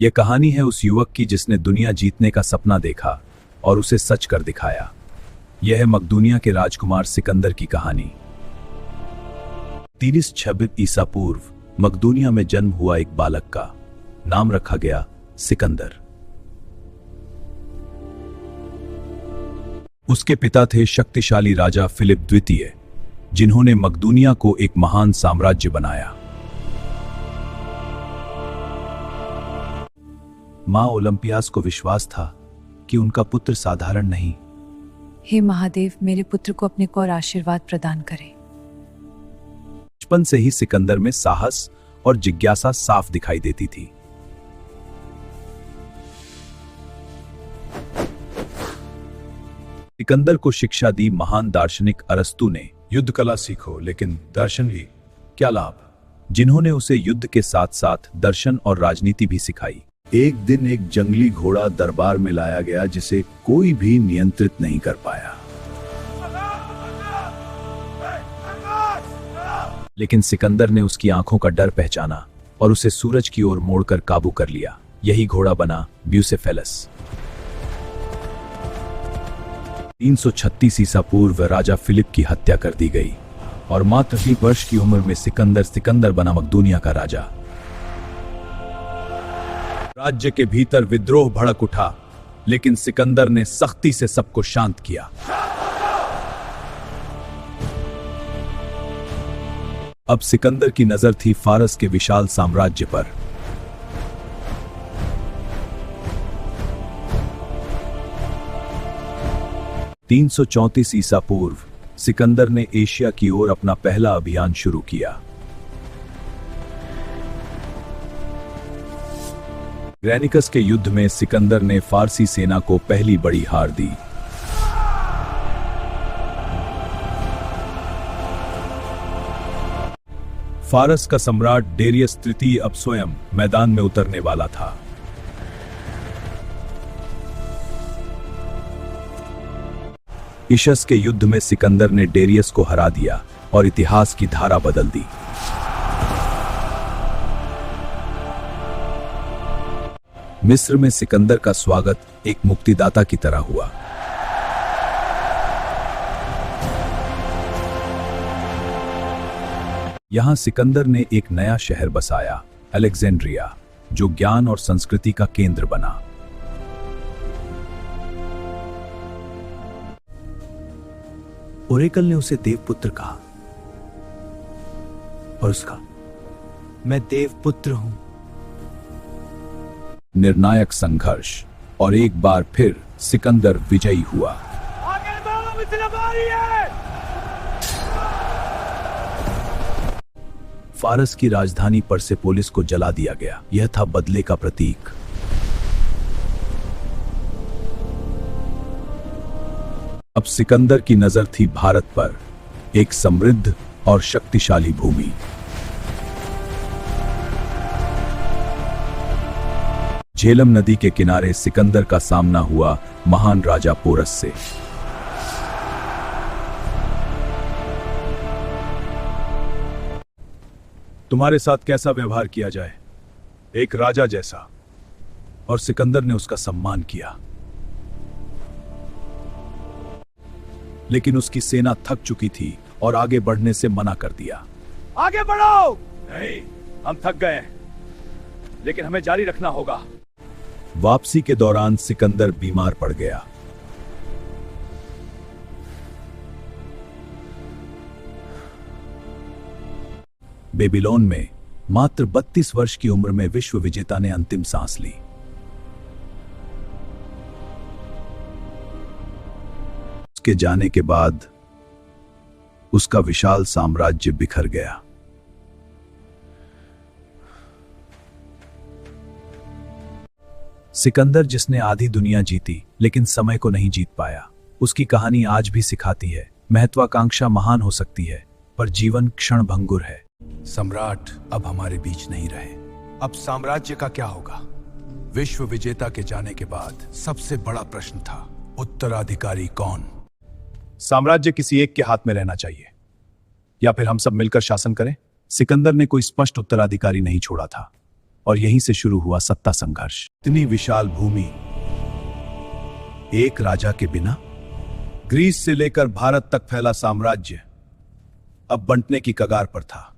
यह कहानी है उस युवक की जिसने दुनिया जीतने का सपना देखा और उसे सच कर दिखाया। यह है मकदूनिया के राजकुमार सिकंदर की कहानी। 326 ईसा पूर्व मकदूनिया में जन्म हुआ एक बालक का नाम रखा गया सिकंदर। उसके पिता थे शक्तिशाली राजा फिलिप द्वितीय, जिन्होंने मकदूनिया को एक महान साम्राज्य बनाया। मां ओलंपियास को विश्वास था कि उनका पुत्र साधारण नहीं। हे महादेव, मेरे पुत्र को अपने को और आशीर्वाद प्रदान करें। बचपन से ही सिकंदर में साहस और जिज्ञासा साफ दिखाई देती थी। सिकंदर को शिक्षा दी महान दार्शनिक अरस्तु ने, युद्ध कला सीखो लेकिन दर्शन भी क्या लाभ, जिन्होंने उसे युद्ध के साथ साथ दर्शन और राजनीति भी सिखाई। एक दिन एक जंगली घोड़ा दरबार में लाया गया जिसे कोई भी नियंत्रित नहीं कर पाया। लेकिन सिकंदर ने उसकी आंखों का डर पहचाना और उसे सूरज की ओर मोड़कर काबू कर लिया। यही घोड़ा बना ब्यूसेफेलस। 336 ईसा पूर्व राजा फिलिप की हत्या कर दी गई और मात्र 20 वर्ष की उम्र में सिकंदर बना मकदूनिया का राजा। राज्य के भीतर विद्रोह भड़क उठा, लेकिन सिकंदर ने सख्ती से सबको शांत किया। अब सिकंदर की नजर थी फारस के विशाल साम्राज्य पर। (334 ईसा पूर्व) सिकंदर ने एशिया की ओर अपना पहला अभियान शुरू किया। ग्रेनिकस के युद्ध में सिकंदर ने फारसी सेना को पहली बड़ी हार दी। फारस का सम्राट डेरियस तृतीय अब स्वयं मैदान में उतरने वाला था। इशस के युद्ध में सिकंदर ने डेरियस को हरा दिया और इतिहास की धारा बदल दी। मिस्र में सिकंदर का स्वागत एक मुक्तिदाता की तरह हुआ। यहां सिकंदर ने एक नया शहर बसाया, अलेक्जेंड्रिया, जो ज्ञान और संस्कृति का केंद्र बना। ओरेकल ने उसे देवपुत्र कहा और उसका, मैं देवपुत्र हूं। निर्णायक संघर्ष और एक बार फिर सिकंदर विजयी हुआ। आगे बढ़ो, मिस्र बारी है। फारस की राजधानी परसेपोलिस को जला दिया गया। यह था बदले का प्रतीक। अब सिकंदर की नजर थी भारत पर, एक समृद्ध और शक्तिशाली भूमि। झेलम नदी के किनारे सिकंदर का सामना हुआ महान राजा पोरस से। तुम्हारे साथ कैसा व्यवहार किया जाए, एक राजा जैसा। और सिकंदर ने उसका सम्मान किया। लेकिन उसकी सेना थक चुकी थी और आगे बढ़ने से मना कर दिया। आगे बढ़ो। नहीं, हम थक गए, लेकिन हमें जारी रखना होगा। वापसी के दौरान सिकंदर बीमार पड़ गया। बेबीलोन में मात्र 32 वर्ष की उम्र में विश्व विजेता ने अंतिम सांस ली। उसके जाने के बाद उसका विशाल साम्राज्य बिखर गया। सिकंदर जिसने आधी दुनिया जीती लेकिन समय को नहीं जीत पाया, उसकी कहानी आज भी सिखाती है, महत्वाकांक्षा महान हो सकती है पर जीवन क्षणभंगुर है। सम्राट अब हमारे बीच नहीं रहे। अब साम्राज्य का क्या होगा? विश्व विजेता के जाने के बाद सबसे बड़ा प्रश्न था, उत्तराधिकारी कौन? साम्राज्य किसी एक के हाथ में रहना चाहिए या फिर हम सब मिलकर शासन करें? सिकंदर ने कोई स्पष्ट उत्तराधिकारी नहीं छोड़ा था और यहीं से शुरू हुआ सत्ता संघर्ष। इतनी विशाल भूमि एक राजा के बिना, ग्रीस से लेकर भारत तक फैला साम्राज्य अब बंटने की कगार पर था।